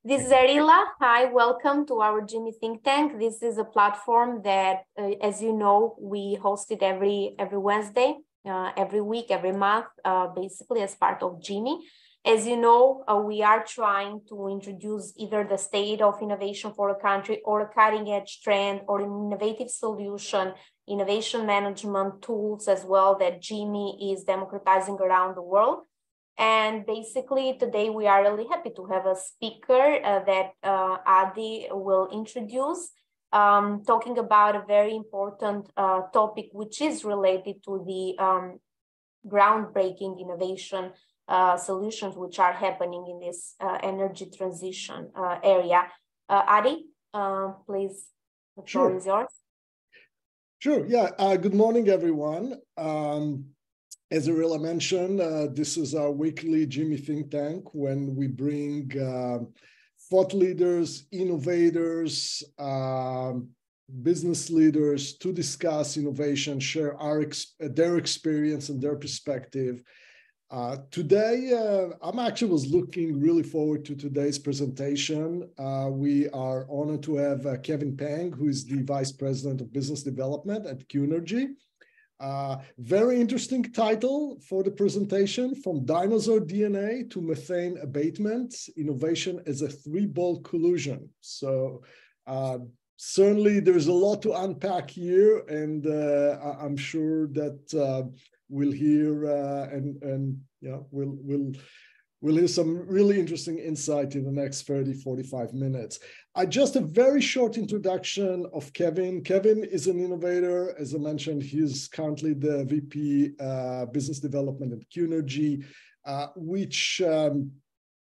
This is Arila. Hi, welcome to our GIMI think tank. This is a platform that, as you know, we host it every Wednesday, every week, every month, basically as part of GIMI. As you know, we are trying to introduce either the state of innovation for a country or a cutting edge trend or an innovative solution, innovation management tools as well that GIMI is democratizing around the world. And basically today we are really happy to have a speaker that Adi will introduce, talking about a very important topic, which is related to the groundbreaking innovation solutions which are happening in this energy transition area. Adi, please, the floor is yours. Sure, yeah, good morning, everyone. As Arila mentioned, this is our weekly GIMI think tank when we bring thought leaders, innovators, business leaders to discuss innovation, share their experience and their perspective. Today, I'm actually was looking really forward to today's presentation. We are honored to have Kevin Pang, who is the Vice President of Business Development at Qnergy. Very interesting title for the presentation, from dinosaur DNA to methane abatement, innovation as a three-ball collusion. So certainly there's a lot to unpack here, and I'm sure that we'll hear and yeah, we'll hear some really interesting insight in the next 30, 45 minutes. Just a very short introduction of Kevin. Kevin is an innovator. As I mentioned, he's currently the VP Business Development at Qnergy, which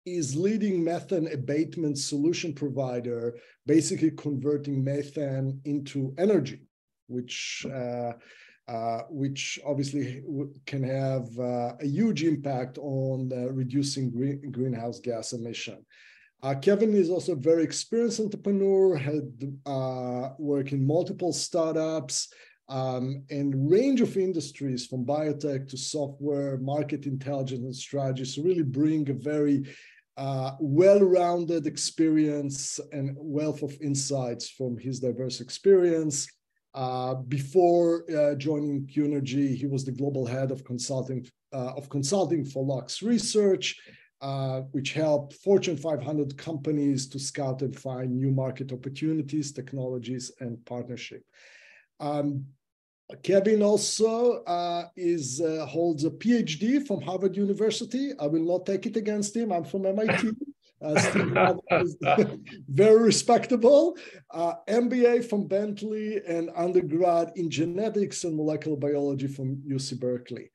is leading methane abatement solution provider, basically converting methane into energy, which obviously can have a huge impact on reducing greenhouse gas emission. Kevin is also a very experienced entrepreneur, had worked in multiple startups and range of industries from biotech to software, market intelligence and strategy. So really bring a very well-rounded experience and wealth of insights from his diverse experience. Before joining Qnergy, he was the global head of consulting for Lux Research, which helped Fortune 500 companies to scout and find new market opportunities, technologies, and partnership. Kevin also holds a PhD from Harvard University. I will not take it against him. I'm from MIT. Very respectable. MBA from Bentley and undergrad in genetics and molecular biology from UC Berkeley.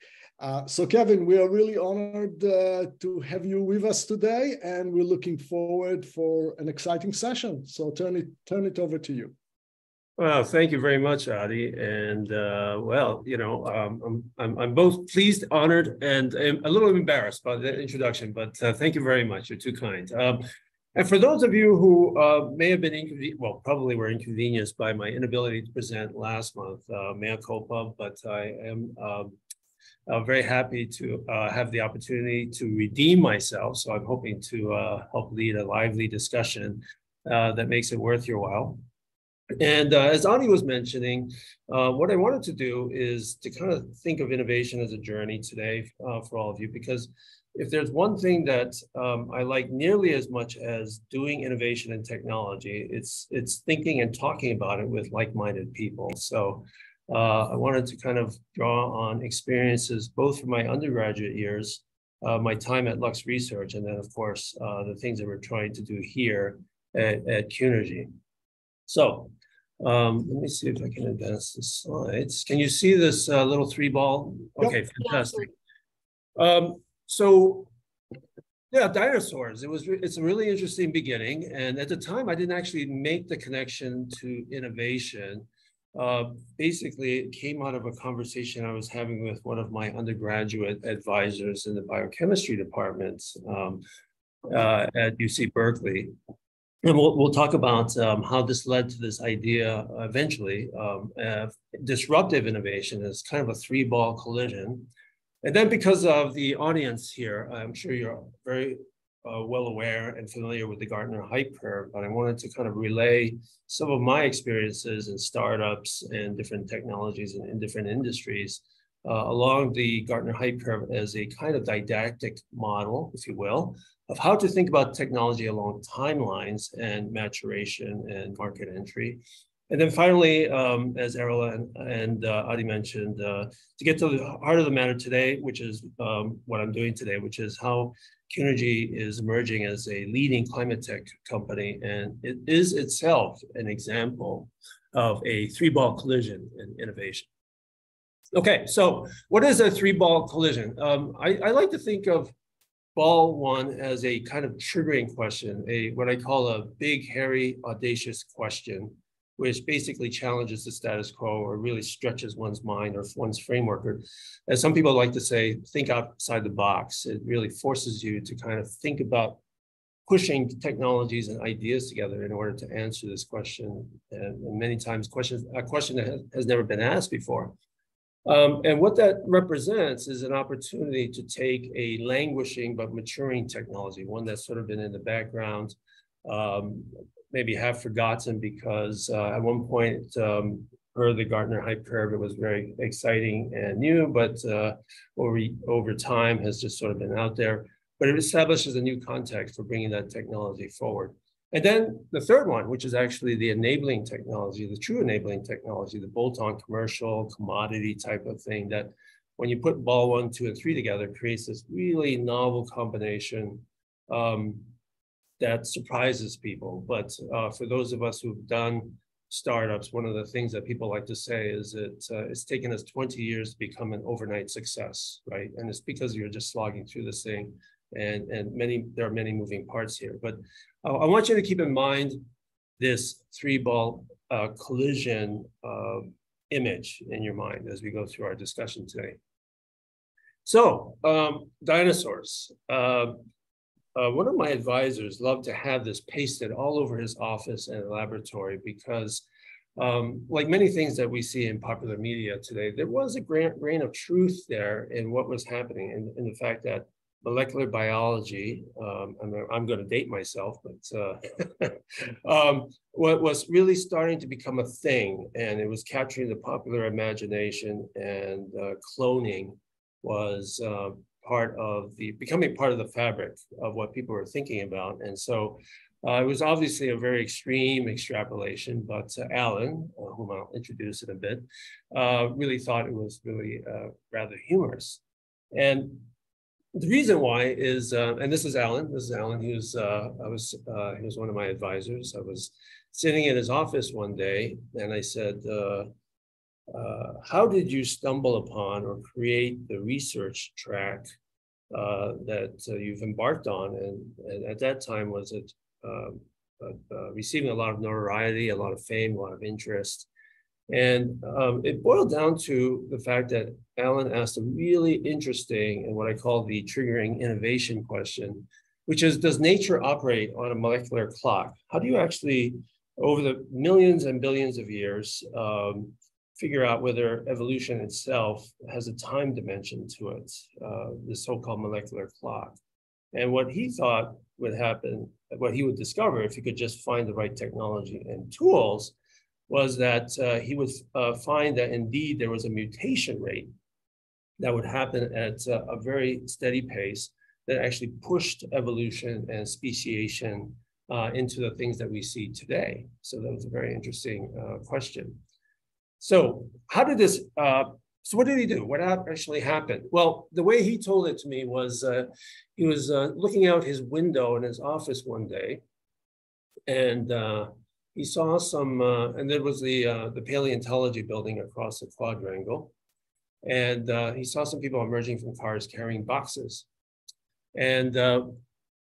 So Kevin, we are really honored to have you with us today, and we're looking forward for an exciting session. So turn it over to you. Well, thank you very much, Adi. And well, you know, I'm both pleased, honored, and a little embarrassed by the introduction. But thank you very much. You're too kind. And for those of you who may have been probably were inconvenienced by my inability to present last month, mea culpa. But I am very happy to have the opportunity to redeem myself. So I'm hoping to help lead a lively discussion that makes it worth your while. And as Adi was mentioning, what I wanted to do is to kind of think of innovation as a journey today for all of you, because if there's one thing that I like nearly as much as doing innovation and technology, it's thinking and talking about it with like-minded people. So I wanted to kind of draw on experiences both from my undergraduate years, my time at Lux Research, and then of course the things that we're trying to do here at Qnergy. So let me see if I can advance the slides. Can you see this little three-ball? Okay, fantastic. So yeah, dinosaurs. It's a really interesting beginning, and at the time I didn't actually make the connection to innovation. Basically, it came out of a conversation I was having with one of my undergraduate advisors in the biochemistry department at UC Berkeley. And we'll talk about how this led to this idea eventually of disruptive innovation as kind of a three-ball collision. And then because of the audience here, I'm sure you're very well aware and familiar with the Gartner hype curve, but I wanted to kind of relay some of my experiences in startups and different technologies in different industries along the Gartner hype curve as a kind of didactic model, if you will, of how to think about technology along timelines and maturation and market entry. And then finally, as Errol and Adi mentioned, to get to the heart of the matter today, which is what I'm doing today, which is how Qnergy is emerging as a leading climate tech company, and it is itself an example of a three-ball collision in innovation. Okay, so what is a three-ball collision? I like to think of ball one as a kind of triggering question, what I call a big, hairy, audacious question, which basically challenges the status quo or really stretches one's mind or one's framework. Or, as some people like to say, think outside the box. It really forces you to kind of think about pushing technologies and ideas together in order to answer this question. And many times a question that has never been asked before. And what that represents is an opportunity to take a languishing but maturing technology, one that's sort of been in the background, maybe half forgotten because at one point, per the Gartner hype curve, it was very exciting and new, but over time has just sort of been out there. But it establishes a new context for bringing that technology forward. And then the third one, which is actually the enabling technology, the true enabling technology, the bolt-on commercial commodity type of thing that when you put ball 1, 2, and 3 together, creates this really novel combination that surprises people. But for those of us who've done startups, one of the things that people like to say is it's taken us 20 years to become an overnight success, right? And it's because you're just slogging through this thing, and there are many moving parts here. But I want you to keep in mind this three-ball collision image in your mind as we go through our discussion today. So, dinosaurs. One of my advisors loved to have this pasted all over his office and laboratory because, like many things that we see in popular media today, there was a grain of truth there in what was happening, in the fact that molecular biology, I'm going to date myself, but what was really starting to become a thing, and it was capturing the popular imagination, and cloning was becoming part of the fabric of what people were thinking about. And so it was obviously a very extreme extrapolation, but Alan, whom I'll introduce in a bit, really thought it was really rather humorous. And the reason why is, and this is Alan. He was one of my advisors. I was sitting in his office one day, and I said, how did you stumble upon or create the research track that you've embarked on? And at that time, was it receiving a lot of notoriety, a lot of fame, a lot of interest? And it boiled down to the fact that Alan asked a really interesting and what I call the triggering innovation question, which is, does nature operate on a molecular clock? How do you actually, over the millions and billions of years, figure out whether evolution itself has a time dimension to it, the so-called molecular clock? And what he thought would happen, what he would discover if he could just find the right technology and tools, was that he would find that indeed there was a mutation rate that would happen at a very steady pace that actually pushed evolution and speciation into the things that we see today. So that was a very interesting question. So how did this, so what did he do? What actually happened? Well, the way he told it to me was he was looking out his window in his office one day, and he saw some, and there was the paleontology building across the quadrangle. And he saw some people emerging from cars carrying boxes. And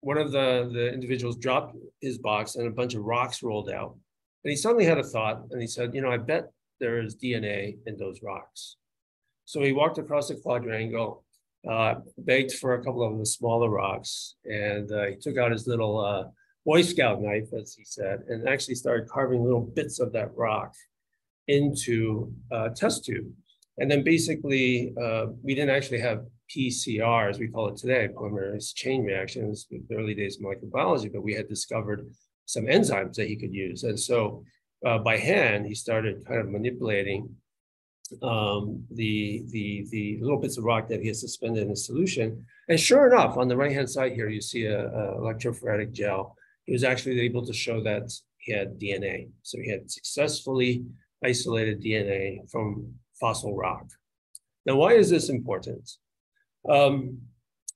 one of the individuals dropped his box and a bunch of rocks rolled out. And he suddenly had a thought, and he said, I bet there is DNA in those rocks. So he walked across the quadrangle, begged for a couple of the smaller rocks, and he took out his little Boy Scout knife, as he said, and actually started carving little bits of that rock into a test tube. And then basically, we didn't actually have PCR, as we call it today, polymerase chain reactions, in the early days of molecular biology, but we had discovered some enzymes that he could use. And so by hand, he started kind of manipulating the little bits of rock that he has suspended in a solution. And sure enough, on the right-hand side here, you see a electrophoretic gel. He was actually able to show that he had DNA. So he had successfully isolated DNA from fossil rock. Now, why is this important?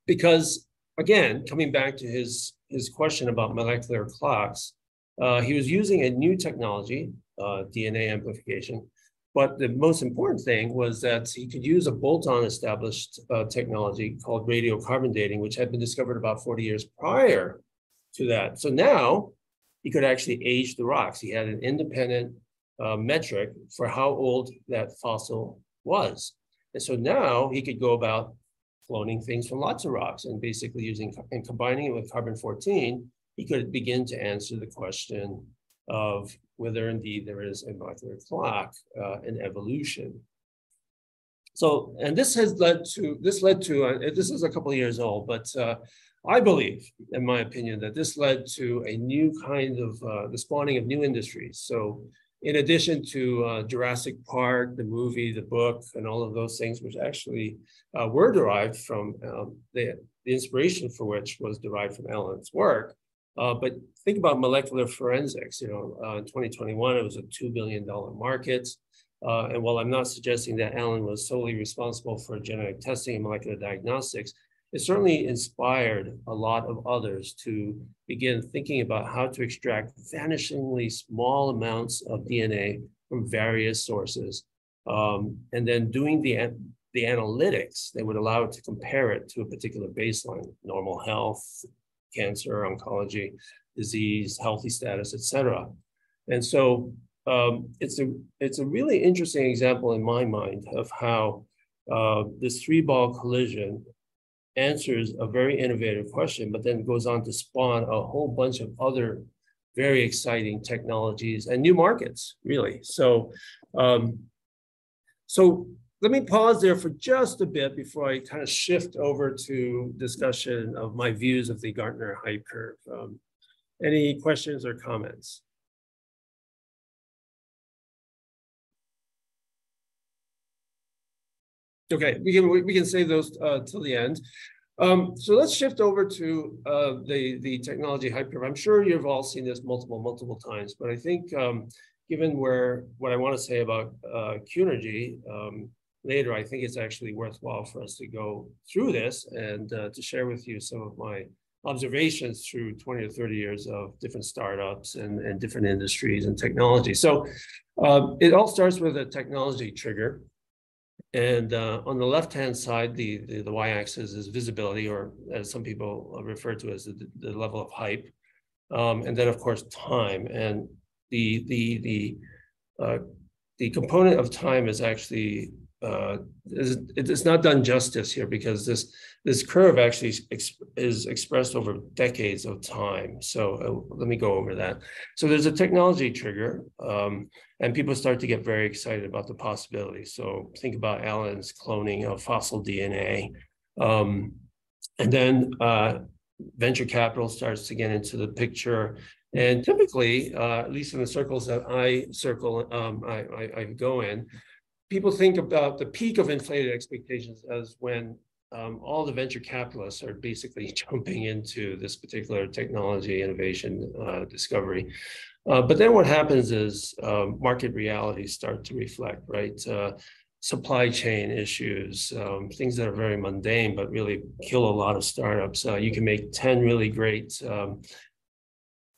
Because, again, coming back to his question about molecular clocks, he was using a new technology, DNA amplification. But the most important thing was that he could use a bolt-on established technology called radiocarbon dating, which had been discovered about 40 years prior to that. So now he could actually age the rocks. He had an independent metric for how old that fossil was. And so now he could go about cloning things from lots of rocks and basically using and combining it with carbon-14, he could begin to answer the question of whether indeed there is a molecular clock in evolution. So, and this led to, this is a couple of years old, but I believe, in my opinion, that this led to a new kind of, the spawning of new industries. So in addition to Jurassic Park, the movie, the book, and all of those things, which actually were derived from, the inspiration for which was derived from Alan's work. But think about molecular forensics. You know, in 2021, it was a $2 billion market. And while I'm not suggesting that Alan was solely responsible for genetic testing and molecular diagnostics, it certainly inspired a lot of others to begin thinking about how to extract vanishingly small amounts of DNA from various sources, and then doing the analytics that would allow it to compare it to a particular baseline, normal health, cancer, oncology, disease, healthy status, et cetera. And so it's a really interesting example in my mind of how this three-ball collision answers a very innovative question, but then goes on to spawn a whole bunch of other very exciting technologies and new markets, really. So, so let me pause there for just a bit before I kind of shift over to discussion of my views of the Gartner hype curve. Any questions or comments? Okay, we can save those till the end. So let's shift over to the technology hype curve. I'm sure you've all seen this multiple times, but I think given what I want to say about Qnergy later, I think it's actually worthwhile for us to go through this and to share with you some of my observations through 20 or 30 years of different startups and different industries and technology. So it all starts with a technology trigger. And on the left-hand side, the y-axis is visibility, or as some people refer to as the level of hype. And then, of course, time. And the component of time is actually, it's not done justice here, because this curve actually is expressed over decades of time. So let me go over that. So there's a technology trigger, and people start to get very excited about the possibilities. So think about Alan's cloning of fossil DNA. And then venture capital starts to get into the picture. And typically, at least in the circles that I go in, people think about the peak of inflated expectations as when all the venture capitalists are basically jumping into this particular technology, innovation, discovery. But then what happens is market realities start to reflect, right? Supply chain issues, things that are very mundane, but really kill a lot of startups. You can make 10 really great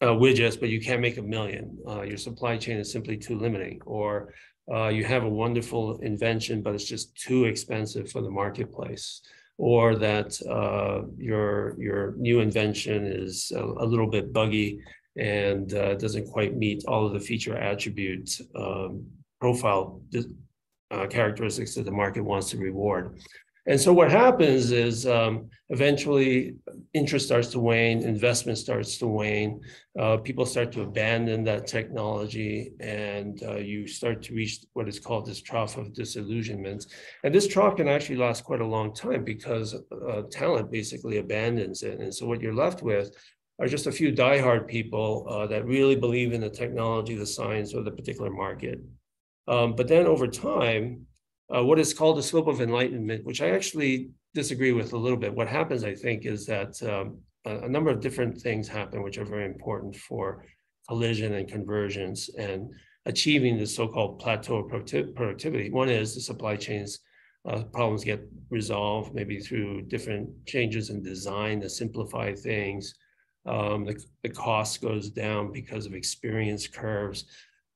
widgets, but you can't make 1 million. Your supply chain is simply too limiting. Or you have a wonderful invention, but it's just too expensive for the marketplace. Or that your new invention is a little bit buggy and doesn't quite meet all of the feature attribute profile characteristics that the market wants to reward. And so what happens is eventually interest starts to wane, investment starts to wane, people start to abandon that technology, and you start to reach what is called this trough of disillusionment. And this trough can actually last quite a long time because talent basically abandons it. And so what you're left with are just a few diehard people that really believe in the technology, the science, or the particular market. But then over time, what is called the slope of enlightenment, which I actually disagree with a little bit. What happens, I think, is that a number of different things happen, which are very important for collision and convergence and achieving the so-called plateau of productivity. One is the supply chains problems get resolved, maybe through different changes in design to simplify things. The cost goes down because of experience curves.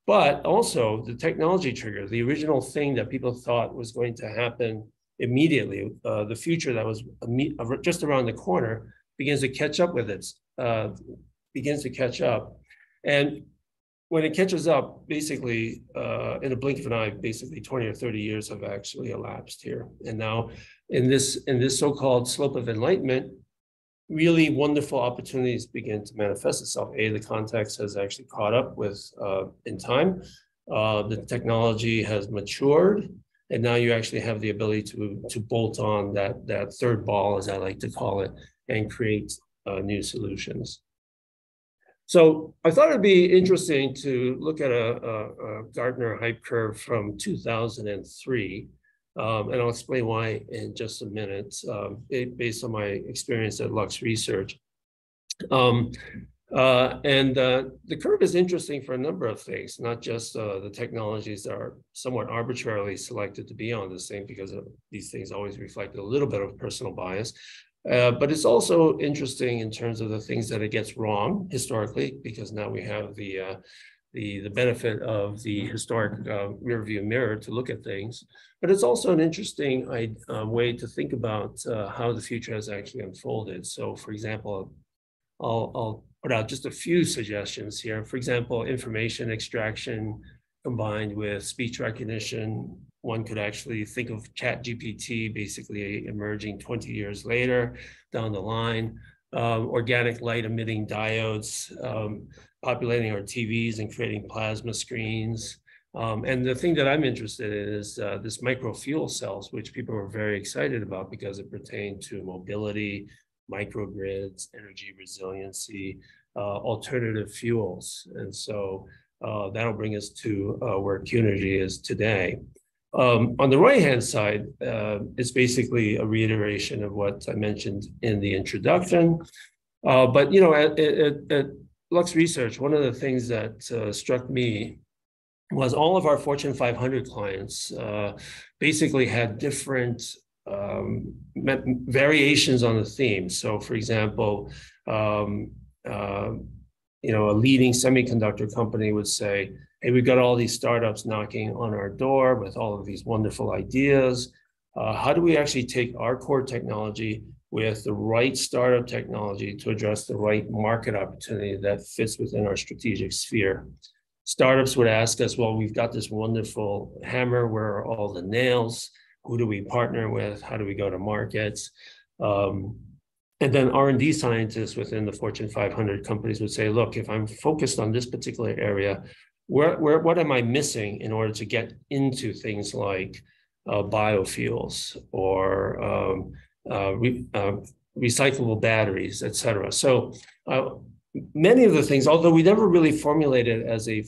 But also the technology trigger, the original thing that people thought was going to happen immediately, the future that was just around the corner begins to catch up with it, And when it catches up, basically, in a blink of an eye, basically 20 or 30 years have actually elapsed here. And now in this so-called slope of enlightenment, really wonderful opportunities begin to manifest itself. The context has actually caught up with in time. The technology has matured, and now you actually have the ability to bolt on that third ball, as I like to call it, and create new solutions. So I thought it'd be interesting to look at a Gartner hype curve from 2003. And I'll explain why in just a minute, based on my experience at Lux Research. The curve is interesting for a number of things, not just the technologies that are somewhat arbitrarily selected to be on this thing, because these things always reflect a little bit of personal bias. But it's also interesting in terms of the things that it gets wrong historically, because now we have the benefit of the historic rear view mirror to look at things. But it's also an interesting way to think about how the future has actually unfolded. So for example, I'll put out just a few suggestions here. For example, information extraction combined with speech recognition. One could actually think of ChatGPT basically emerging 20 years later down the line. Organic light emitting diodes, populating our TVs and creating plasma screens. And the thing that I'm interested in is this micro fuel cells, which people are very excited about because it pertains to mobility, microgrids, energy resiliency, alternative fuels. And so that'll bring us to where Qnergy is today. On the right-hand side, it's basically a reiteration of what I mentioned in the introduction. But you know, at Lux Research, one of the things that struck me was all of our Fortune 500 clients basically had different variations on the theme. So, for example, you know, a leading semiconductor company would say, hey, we've got all these startups knocking on our door with all of these wonderful ideas. How do we actually take our core technology with the right startup technology to address the right market opportunity that fits within our strategic sphere? Startups would ask us, well, we've got this wonderful hammer, where are all the nails? Who do we partner with? How do we go to markets? And then R&D scientists within the Fortune 500 companies would say, look, if I'm focused on this particular area, what am I missing in order to get into things like biofuels or recyclable batteries, et cetera? So many of the things, although we never really formulated as a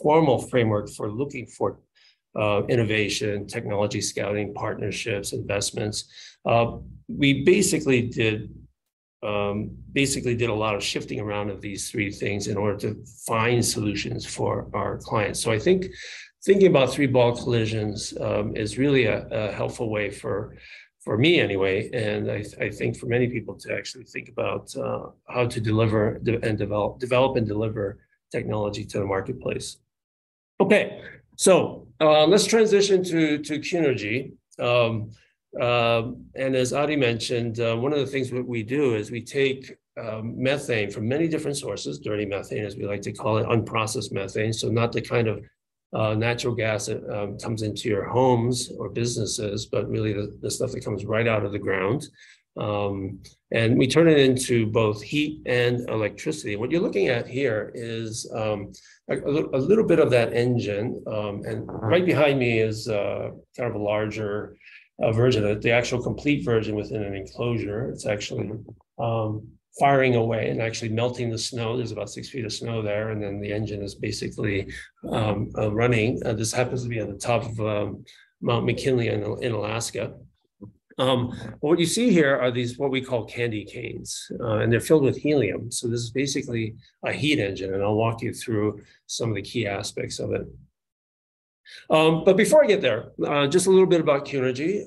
formal framework for looking for innovation, technology scouting, partnerships, investments, we basically did a lot of shifting around of these three things in order to find solutions for our clients. So I think thinking about three ball collisions is really a helpful way for me anyway, and I think for many people to actually think about how to deliver and develop and deliver technology to the marketplace. Okay, so let's transition to Qnergy. And as Adi mentioned, one of the things that we do is we take methane from many different sources, dirty methane as we like to call it, unprocessed methane, so not the kind of natural gas that comes into your homes or businesses, but really the stuff that comes right out of the ground. And we turn it into both heat and electricity. What you're looking at here is a little bit of that engine. And right behind me is kind of a larger version of it, the actual complete version within an enclosure. It's actually firing away and actually melting the snow. There's about 6 feet of snow there. And then the engine is basically running. This happens to be at the top of Mount McKinley in Alaska. What you see here are these, what we call candy canes, and they're filled with helium. So this is basically a heat engine, and I'll walk you through some of the key aspects of it. But before I get there, just a little bit about Qnergy.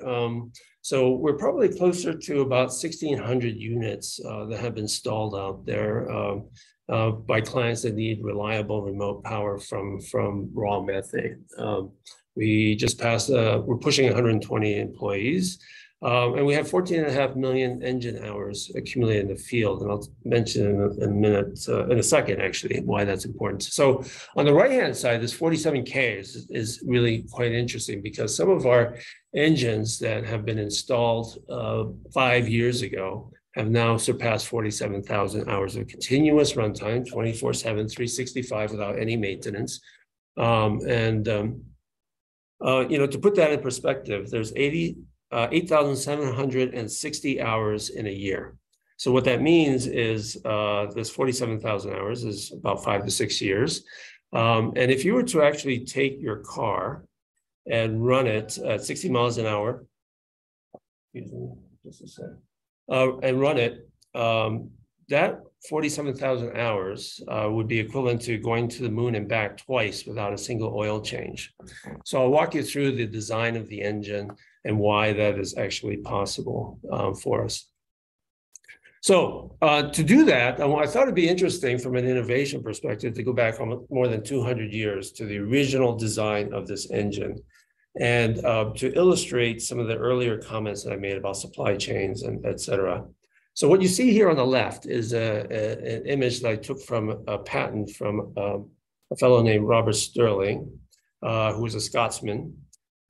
So we're probably closer to about 1,600 units that have been installed out there by clients that need reliable remote power from raw methane. We just passed, we're pushing 120 employees. And we have 14.5 million engine hours accumulated in the field. And I'll mention in a second, actually, why that's important. So on the right-hand side, this 47K is really quite interesting because some of our engines that have been installed 5 years ago have now surpassed 47,000 hours of continuous runtime, 24/7, 365 without any maintenance. To put that in perspective, there's 8,760 hours in a year. So what that means is this 47,000 hours is about 5 to 6 years. And if you were to actually take your car and run it at 60 miles an hour, excuse me, just a sec, and run it, that 47,000 hours would be equivalent to going to the moon and back twice without a single oil change. So I'll walk you through the design of the engine and why that is actually possible for us. So to do that, I thought it'd be interesting from an innovation perspective to go back more than 200 years to the original design of this engine and to illustrate some of the earlier comments that I made about supply chains and et cetera. So what you see here on the left is an image that I took from a patent from a fellow named Robert Stirling, who was a Scotsman,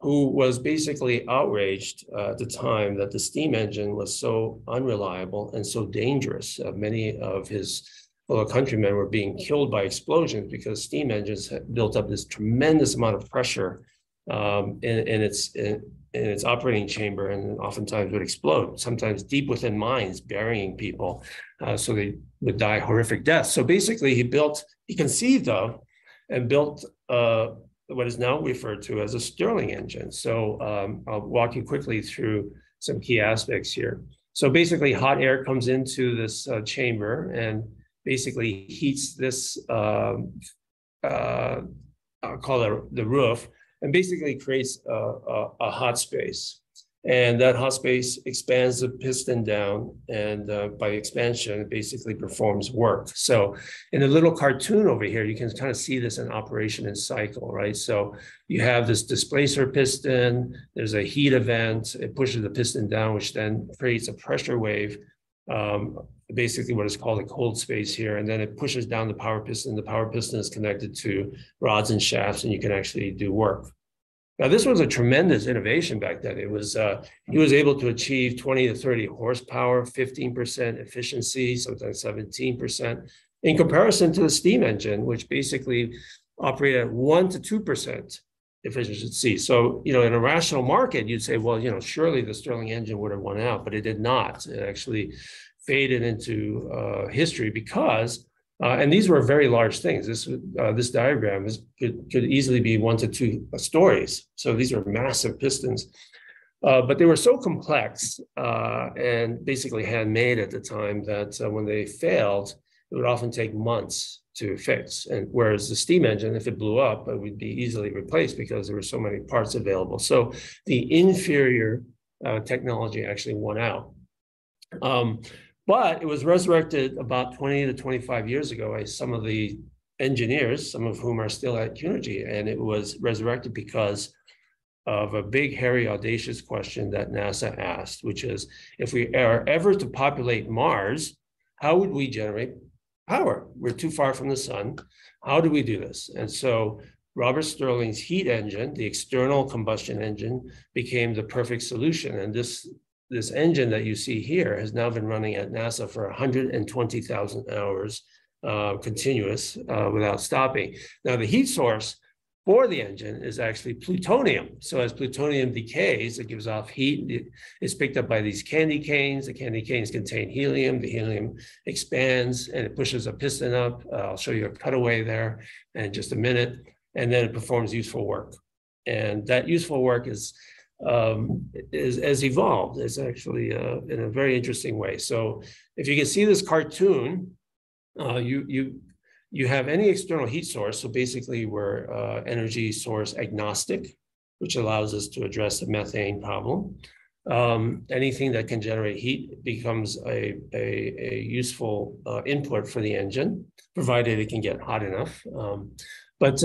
who was basically outraged at the time that the steam engine was so unreliable and so dangerous. Many of his fellow countrymen were being killed by explosions because steam engines had built up this tremendous amount of pressure in its operating chamber, and oftentimes would explode, sometimes deep within mines, burying people, so they would die horrific deaths. So basically he conceived of and built what is now referred to as a Stirling engine. So I'll walk you quickly through some key aspects here. So basically hot air comes into this chamber and basically heats this, I'll call it the roof, and basically creates a hot space. And that hot space expands the piston down, and by expansion, it basically performs work. So in the little cartoon over here, you can kind of see this in operation and cycle, right? So you have this displacer piston, there's a heat event, it pushes the piston down, which then creates a pressure wave, basically what is called a cold space here, and then it pushes down the power piston. The power piston is connected to rods and shafts, and you can actually do work. Now, this was a tremendous innovation back then. It was, he was able to achieve 20 to 30 horsepower, 15% efficiency, sometimes 17%, in comparison to the steam engine, which basically operated at 1 to 2% efficiency. So, in a rational market, you'd say, well, surely the Stirling engine would have won out, but it did not. It actually faded into history because and these were very large things. This diagram could easily be 1 to 2 stories. So these are massive pistons, but they were so complex and basically handmade at the time that when they failed, it would often take months to fix. And whereas the steam engine, if it blew up, it would be easily replaced because there were so many parts available. So the inferior technology actually won out. But it was resurrected about 20 to 25 years ago by some of the engineers, some of whom are still at Qnergy, and it was resurrected because of a big, hairy, audacious question that NASA asked, which is, if we are ever to populate Mars, how would we generate power? We're too far from the sun. How do we do this? And so Robert Stirling's heat engine, the external combustion engine, became the perfect solution. And this engine that you see here has now been running at NASA for 120,000 hours continuous without stopping. Now, the heat source for the engine is actually plutonium. So as plutonium decays, it gives off heat. It's picked up by these candy canes. The candy canes contain helium. The helium expands and it pushes a piston up. I'll show you a cutaway there in just a minute. And then it performs useful work. And that useful work has evolved. It's actually in a very interesting way. So if you can see this cartoon, you have any external heat source. So basically we're energy source agnostic, which allows us to address the methane problem. Anything that can generate heat becomes a useful input for the engine, provided it can get hot enough. But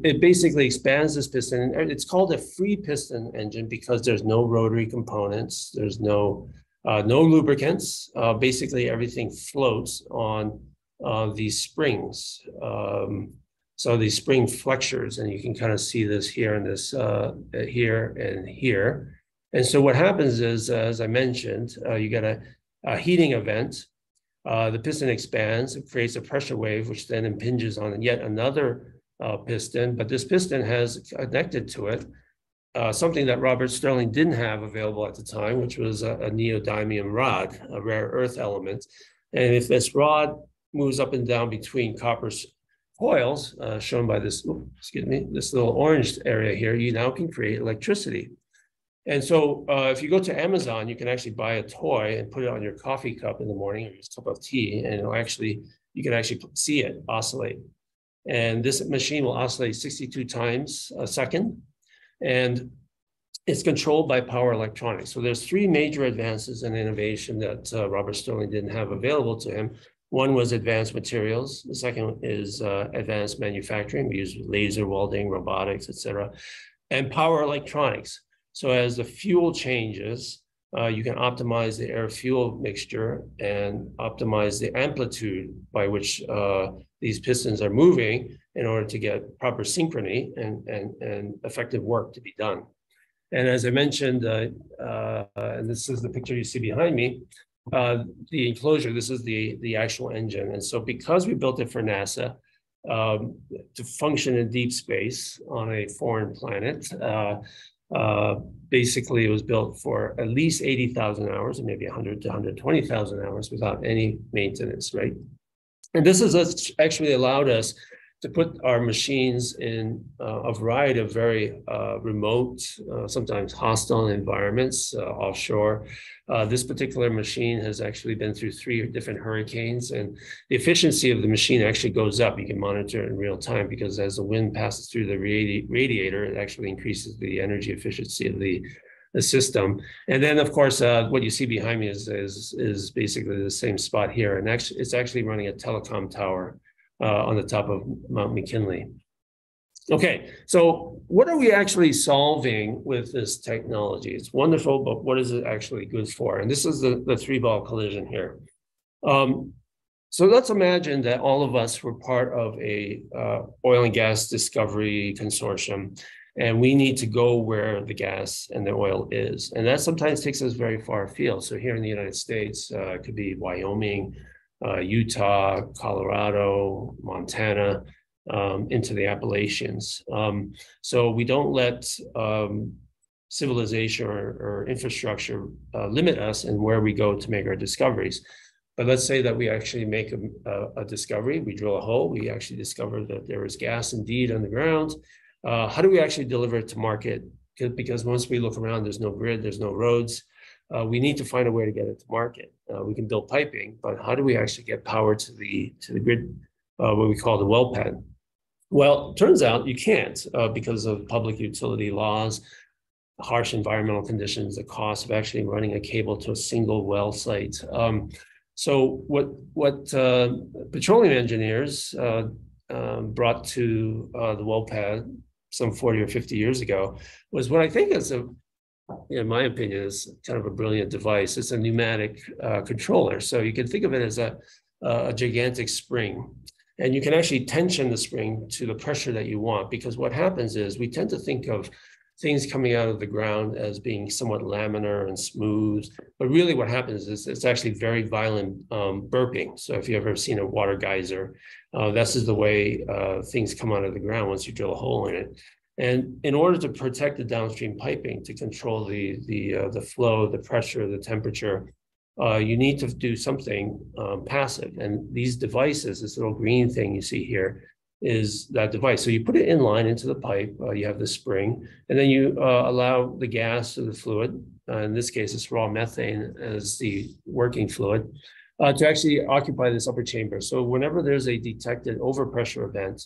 it basically expands this piston. It's called a free piston engine because there's no rotary components. There's no lubricants. Basically, everything floats on these springs. So these spring flexures, and you can kind of see this here and this here and here. And so what happens is, as I mentioned, you get a heating event. The piston expands, it creates a pressure wave, which then impinges on yet another piston. But this piston has connected to it something that Robert Stirling didn't have available at the time, which was a neodymium rod, a rare earth element. And if this rod moves up and down between copper coils, shown by this, this little orange area here, you now can create electricity. And so if you go to Amazon, you can actually buy a toy and put it on your coffee cup in the morning or your cup of tea, and you can actually see it oscillate. And this machine will oscillate 62 times a second, and it's controlled by power electronics. So there's three major advances in innovation that Robert Stirling didn't have available to him. One was advanced materials. The second is advanced manufacturing. We use laser welding, robotics, et cetera, and power electronics. So as the fuel changes, you can optimize the air-fuel mixture and optimize the amplitude by which these pistons are moving in order to get proper synchrony and effective work to be done. And as I mentioned, and this is the picture you see behind me, the enclosure, this is the actual engine. And so because we built it for NASA to function in deep space on a foreign planet, basically it was built for at least 80,000 hours and maybe 100 to 120,000 hours without any maintenance, right? And this has actually allowed us to put our machines in a variety of very remote, sometimes hostile environments offshore. This particular machine has actually been through 3 different hurricanes, and the efficiency of the machine actually goes up. You can monitor it in real time because as the wind passes through the radiator, it actually increases the energy efficiency of the system. And then, of course, what you see behind me is basically the same spot here, and it's actually running a telecom tower on the top of Mount McKinley. Okay, so what are we actually solving with this technology? It's wonderful, but what is it actually good for? And this is the 3-ball collision here. So let's imagine that all of us were part of a oil and gas discovery consortium, and we need to go where the gas and the oil is. And that sometimes takes us very far afield. So here in the United States, it could be Wyoming, Utah, Colorado, Montana, into the Appalachians. So we don't let civilization or infrastructure limit us in where we go to make our discoveries. But let's say that we actually make a discovery, we drill a hole, we actually discover that there is gas indeed on the ground. How do we actually deliver it to market? Because once we look around, there's no grid, there's no roads. We need to find a way to get it to market. We can build piping, but how do we actually get power to the grid, what we call the well pad? Well, it turns out you can't because of public utility laws, harsh environmental conditions, the cost of actually running a cable to a single well site. So what petroleum engineers brought to the well pad some 40 or 50 years ago was what I think is in my opinion, is kind of a brilliant device. It's a pneumatic controller. So you can think of it as a gigantic spring. And you can actually tension the spring to the pressure that you want, because what happens is we tend to think of things coming out of the ground as being somewhat laminar and smooth, but really what happens is it's actually very violent burping. So if you've ever seen a water geyser, this is the way things come out of the ground once you drill a hole in it. And in order to protect the downstream piping, to control the flow, the pressure, the temperature, you need to do something passive. And these devices, this little green thing you see here, is that device. So you put it in line into the pipe, you have the spring, and then you allow the gas or the fluid, in this case it's raw methane as the working fluid, to actually occupy this upper chamber. So whenever there's a detected overpressure event,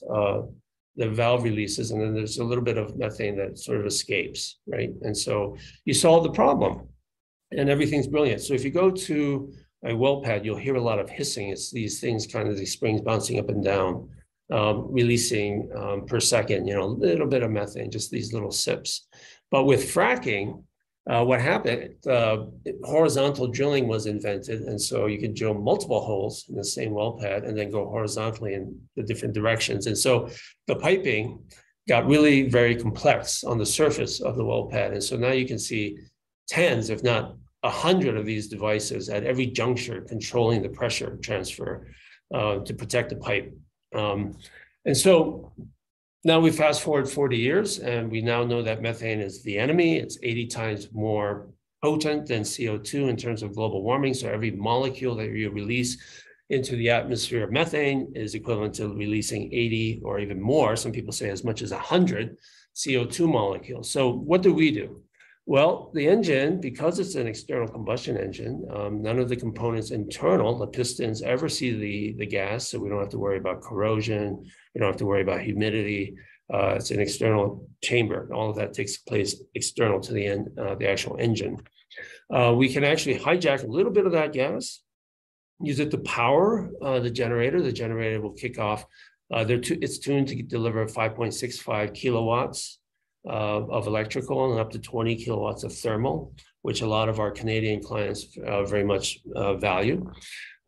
the valve releases, and then there's a little bit of methane that sort of escapes, right? And so you solve the problem and everything's brilliant. So if you go to a well pad, you'll hear a lot of hissing. It's these things, kind of these springs bouncing up and down, releasing per second, a little bit of methane, just these little sips. But with fracking, what happened, horizontal drilling was invented. And so you could drill multiple holes in the same well pad and then go horizontally in the different directions. And so the piping got really very complex on the surface of the well pad. And so now you can see tens, if not 100 of these devices at every juncture controlling the pressure transfer to protect the pipe. And so now we fast forward 40 years, and we now know that methane is the enemy. It's 80 times more potent than CO2 in terms of global warming. So every molecule that you release into the atmosphere of methane is equivalent to releasing 80 or even more. Some people say as much as 100 CO2 molecules. So what do? Well, the engine, because it's an external combustion engine, none of the components internal, the pistons, ever see the gas, so we don't have to worry about corrosion, we don't have to worry about humidity. It's an external chamber. All of that takes place external to the actual engine. We can actually hijack a little bit of that gas, use it to power the generator. The generator will kick off. It's tuned to deliver 5.65 kilowatts of electrical and up to 20 kilowatts of thermal, which a lot of our Canadian clients very much value.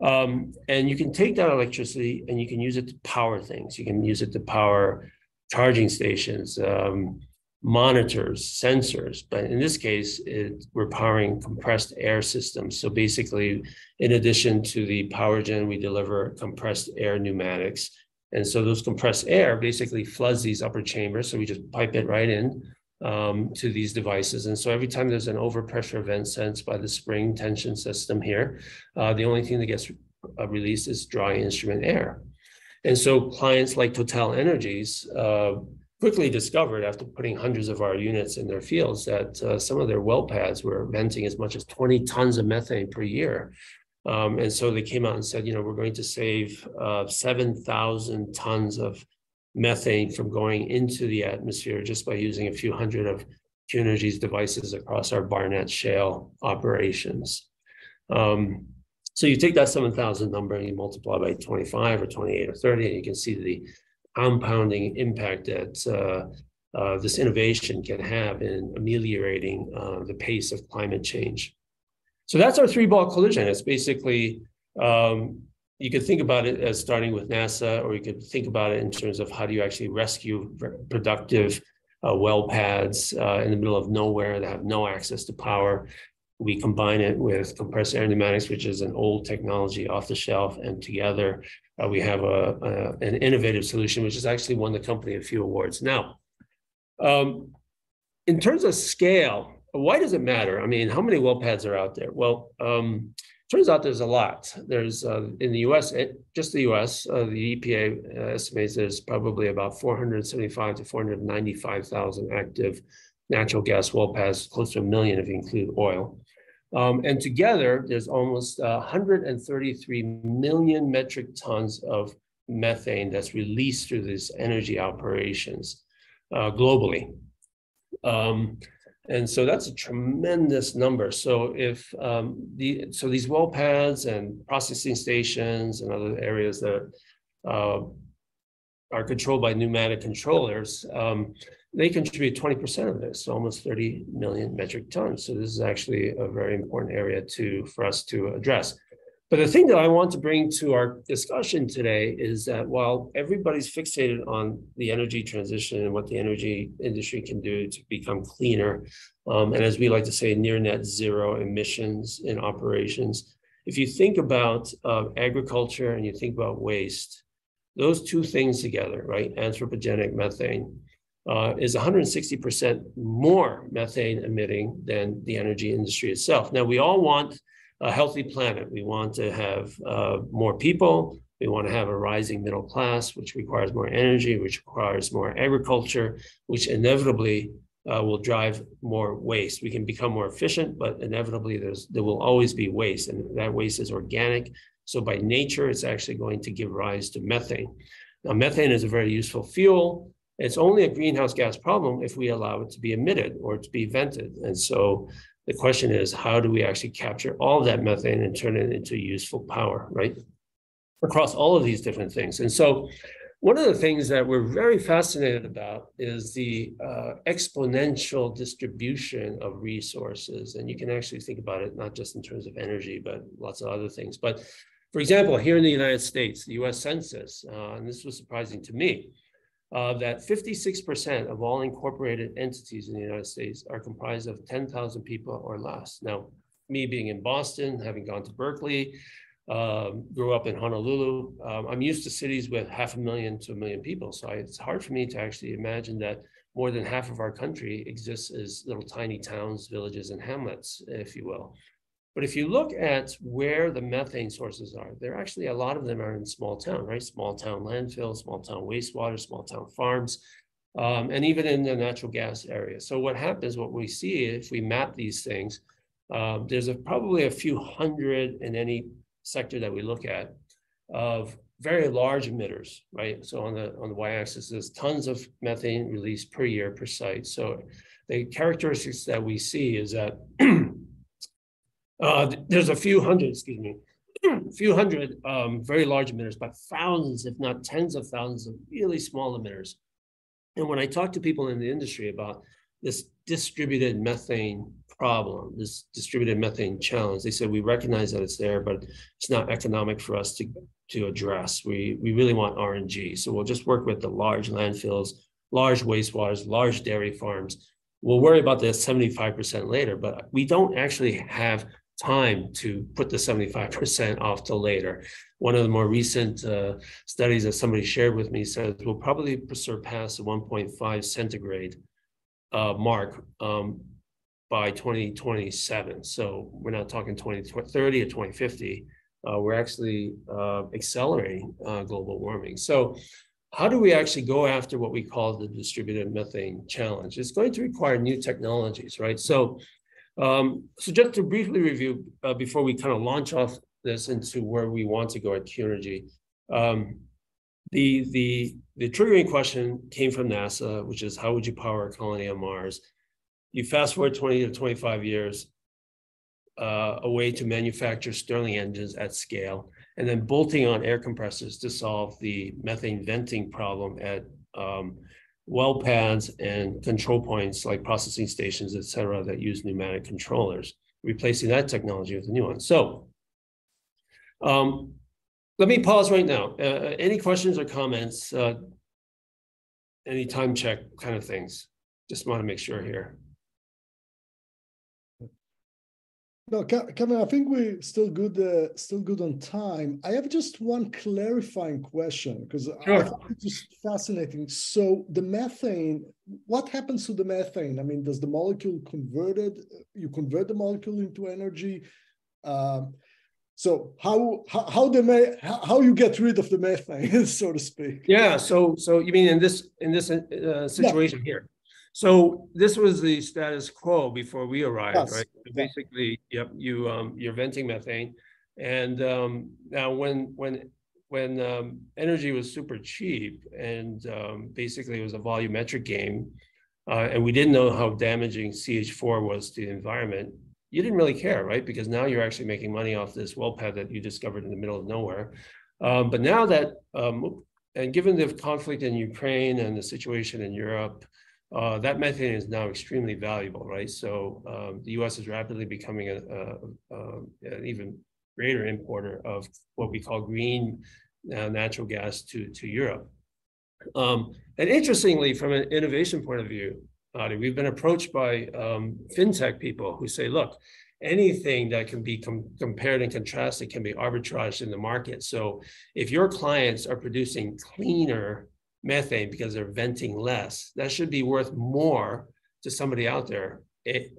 And you can take that electricity and you can use it to power things. You can use it to power charging stations, monitors, sensors. But in this case, we're powering compressed air systems. So basically, in addition to the power gen, we deliver compressed air pneumatics. And so those compressed air basically floods these upper chambers. So we just pipe it right in to these devices. And so every time there's an overpressure event sensed by the spring tension system here, the only thing that gets released is dry instrument air. And so clients like TotalEnergies quickly discovered, after putting hundreds of our units in their fields, that some of their well pads were venting as much as 20 tons of methane per year. And so they came out and said, we're going to save 7,000 tons of methane from going into the atmosphere just by using a few hundred of Qnergy's devices across our Barnett Shale operations. So you take that 7,000 number and you multiply by 25 or 28 or 30, and you can see the compounding impact that this innovation can have in ameliorating the pace of climate change. So that's our three-ball collision. It's basically, you could think about it as starting with NASA, or you could think about it in terms of how do you actually rescue productive well pads in the middle of nowhere that have no access to power. We combine it with compressed air pneumatics, which is an old technology off the shelf, and together we have an innovative solution, which has actually won the company a few awards. Now, in terms of scale, why does it matter? I mean, how many well pads are out there? Well, turns out there's a lot. There's in the US, just the US, the EPA estimates there's probably about 475 to 495,000 active natural gas well pads, close to 1 million if you include oil. And together, there's almost 133 million metric tons of methane that's released through these energy operations globally. And so that's a tremendous number. So if these well pads and processing stations and other areas that are controlled by pneumatic controllers, they contribute 20% of this, so almost 30 million metric tons. So this is actually a very important area for us to address. But the thing that I want to bring to our discussion today is that while everybody's fixated on the energy transition and what the energy industry can do to become cleaner, and as we like to say, near net zero emissions in operations, if you think about agriculture and you think about waste, those two things together, right, anthropogenic methane, is 160% more methane emitting than the energy industry itself. Now, we all want a healthy planet. We want to have more people. We want to have a rising middle class, which requires more energy, which requires more agriculture, which inevitably will drive more waste. We can become more efficient, but inevitably there will always be waste, and that waste is organic. So by nature, it's actually going to give rise to methane. Now, methane is a very useful fuel. It's only a greenhouse gas problem if we allow it to be emitted or to be vented. And so the question is, how do we actually capture all of that methane and turn it into useful power, right? Across all of these different things. And so one of the things that we're very fascinated about is the exponential distribution of resources. And you can actually think about it, not just in terms of energy, but lots of other things. But for example, here in the United States, the US Census, and this was surprising to me, that 56% of all incorporated entities in the United States are comprised of 10,000 people or less. Now, me being in Boston, having gone to Berkeley, grew up in Honolulu, I'm used to cities with 500,000 to 1 million people. So it's hard for me to actually imagine that more than half of our country exists as little tiny towns, villages, and hamlets, if you will. But if you look at where the methane sources are, there actually a lot of them are in small town, right? Small town landfills, small town wastewater, small town farms, and even in the natural gas area. So what happens, what we see if we map these things, there's probably a few hundred in any sector that we look at of very large emitters, right? So on the y-axis, there's tons of methane released per year per site. So the characteristics that we see is that there's a few hundred very large emitters, but thousands, if not tens of thousands of really small emitters. And when I talk to people in the industry about this distributed methane problem, this distributed methane challenge, they said, we recognize that it's there, but it's not economic for us to address. We really want RNG. So we'll just work with the large landfills, large wastewaters, large dairy farms. We'll worry about the 75% later, but we don't actually have time to put the 75% off till later. One of the more recent studies that somebody shared with me says we'll probably surpass the 1.5 centigrade mark by 2027. So we're not talking 2030 or 2050. We're actually accelerating global warming. So how do we actually go after what we call the distributed methane challenge? It's going to require new technologies, right? So just to briefly review before we kind of launch off this into where we want to go at Qnergy, the triggering question came from NASA, which is how would you power a colony on Mars? You fast forward 20 to 25 years, a way to manufacture Stirling engines at scale, and then bolting on air compressors to solve the methane venting problem at well pads and control points like processing stations, et cetera, that use pneumatic controllers, replacing that technology with a new one. So let me pause right now. Any questions or comments, any time check kind of things? Just want to make sure here. No, Kevin, I think we're still good on time. I have just one clarifying question because Sure. I find it just fascinating. So the methane, what happens to the methane? I mean, does the molecule you convert the molecule into energy? So how you get rid of the methane, so to speak? Yeah. So you mean in this situation here? So this was the status quo before we arrived, yes, right? So basically, yep, you're venting methane, and now when energy was super cheap and basically it was a volumetric game, and we didn't know how damaging CH4 was to the environment, you didn't really care, right? Because now you're actually making money off this well pad that you discovered in the middle of nowhere. But now that, and given the conflict in Ukraine and the situation in Europe, that methane is now extremely valuable, right? So the U.S. is rapidly becoming an even greater importer of what we call green natural gas to Europe. And interestingly, from an innovation point of view, we've been approached by fintech people who say, look, anything that can be compared and contrasted can be arbitraged in the market. So if your clients are producing cleaner methane because they're venting less, that should be worth more to somebody out there,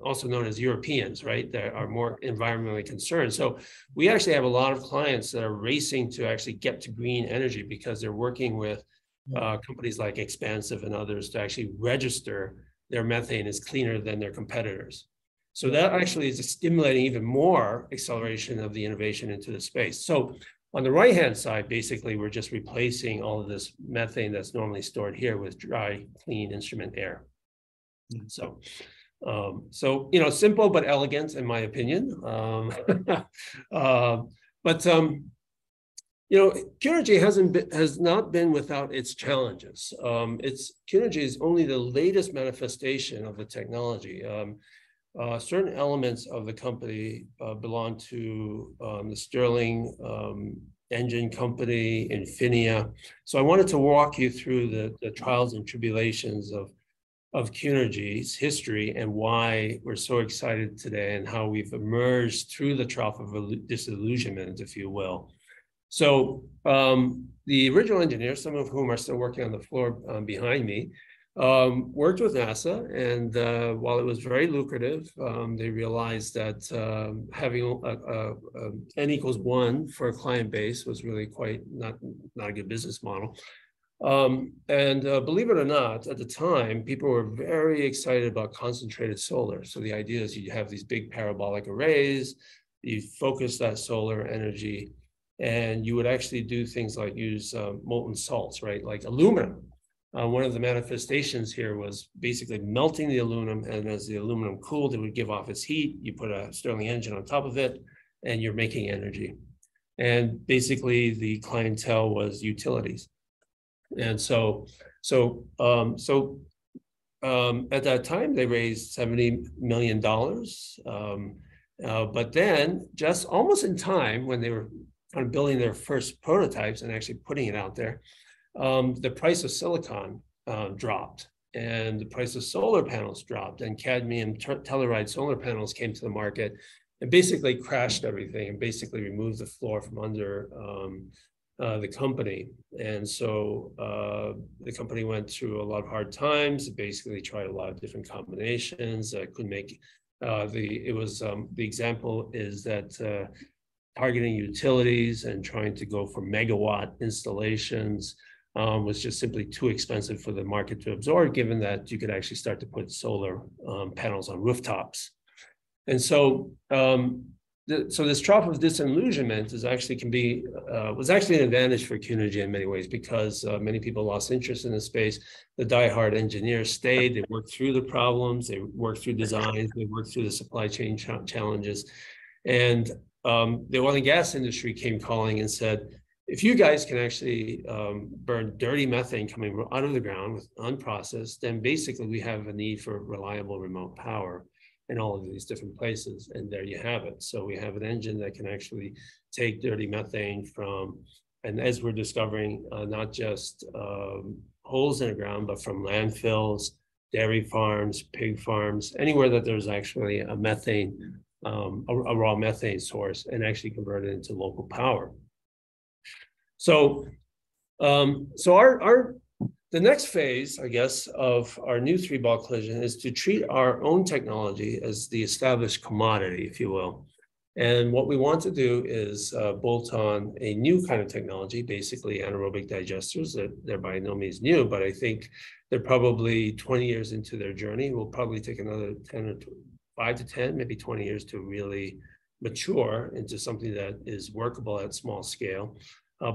also known as Europeans, right, that are more environmentally concerned. So we actually have a lot of clients that are racing to actually get to green energy because they're working with companies like Expansive and others to actually register their methane as cleaner than their competitors. So that actually is stimulating even more acceleration of the innovation into the space. So on the right-hand side, basically, we're just replacing all of this methane that's normally stored here with dry, clean instrument air. So, you know, simple but elegant, in my opinion. You know, Qnergy has not been without its challenges. Qnergy is only the latest manifestation of the technology. Certain elements of the company belong to the Stirling engine company, Infinia. So I wanted to walk you through the trials and tribulations of Qnergy's history and why we're so excited today and how we've emerged through the trough of disillusionment, if you will. So the original engineers, some of whom are still working on the floor behind me, worked with NASA, and while it was very lucrative, they realized that having n equals 1 for a client base was really quite not a good business model. Believe it or not, at the time, people were very excited about concentrated solar. So the idea is you have these big parabolic arrays, you focus that solar energy, and you would actually do things like use molten salts, right? Like aluminum. One of the manifestations here was basically melting the aluminum, and as the aluminum cooled, it would give off its heat. You put a Stirling engine on top of it, and you're making energy. And basically, the clientele was utilities. And so at that time, they raised $70 million. But then, just almost in time, when they were kind of building their first prototypes and actually putting it out there, the price of silicon dropped, and the price of solar panels dropped, and cadmium telluride solar panels came to the market and basically crashed everything and basically removed the floor from under the company. And so the company went through a lot of hard times. It basically tried a lot of different combinations. Couldn't make the example is that targeting utilities and trying to go for megawatt installations was just simply too expensive for the market to absorb, given that you could actually start to put solar panels on rooftops. And so, so this trough of disillusionment is actually was actually an advantage for Qnergy in many ways, because many people lost interest in the space. The diehard engineers stayed. They worked through the problems. They worked through designs. They worked through the supply chain challenges, and the oil and gas industry came calling and said, if you guys can actually burn dirty methane coming out of the ground with unprocessed, then basically we have a need for reliable remote power in all of these different places. And there you have it. So we have an engine that can actually take dirty methane from, and as we're discovering, not just holes in the ground, but from landfills, dairy farms, pig farms, anywhere that there's actually a methane, a raw methane source, and actually convert it into local power. So, the next phase, I guess, of our new three-ball collision is to treat our own technology as the established commodity, if you will. And what we want to do is bolt on a new kind of technology, basically anaerobic digesters. They're by no means new, but I think they're probably 20 years into their journey. We'll probably take another 5 to 10, maybe 20 years to really mature into something that is workable at small scale.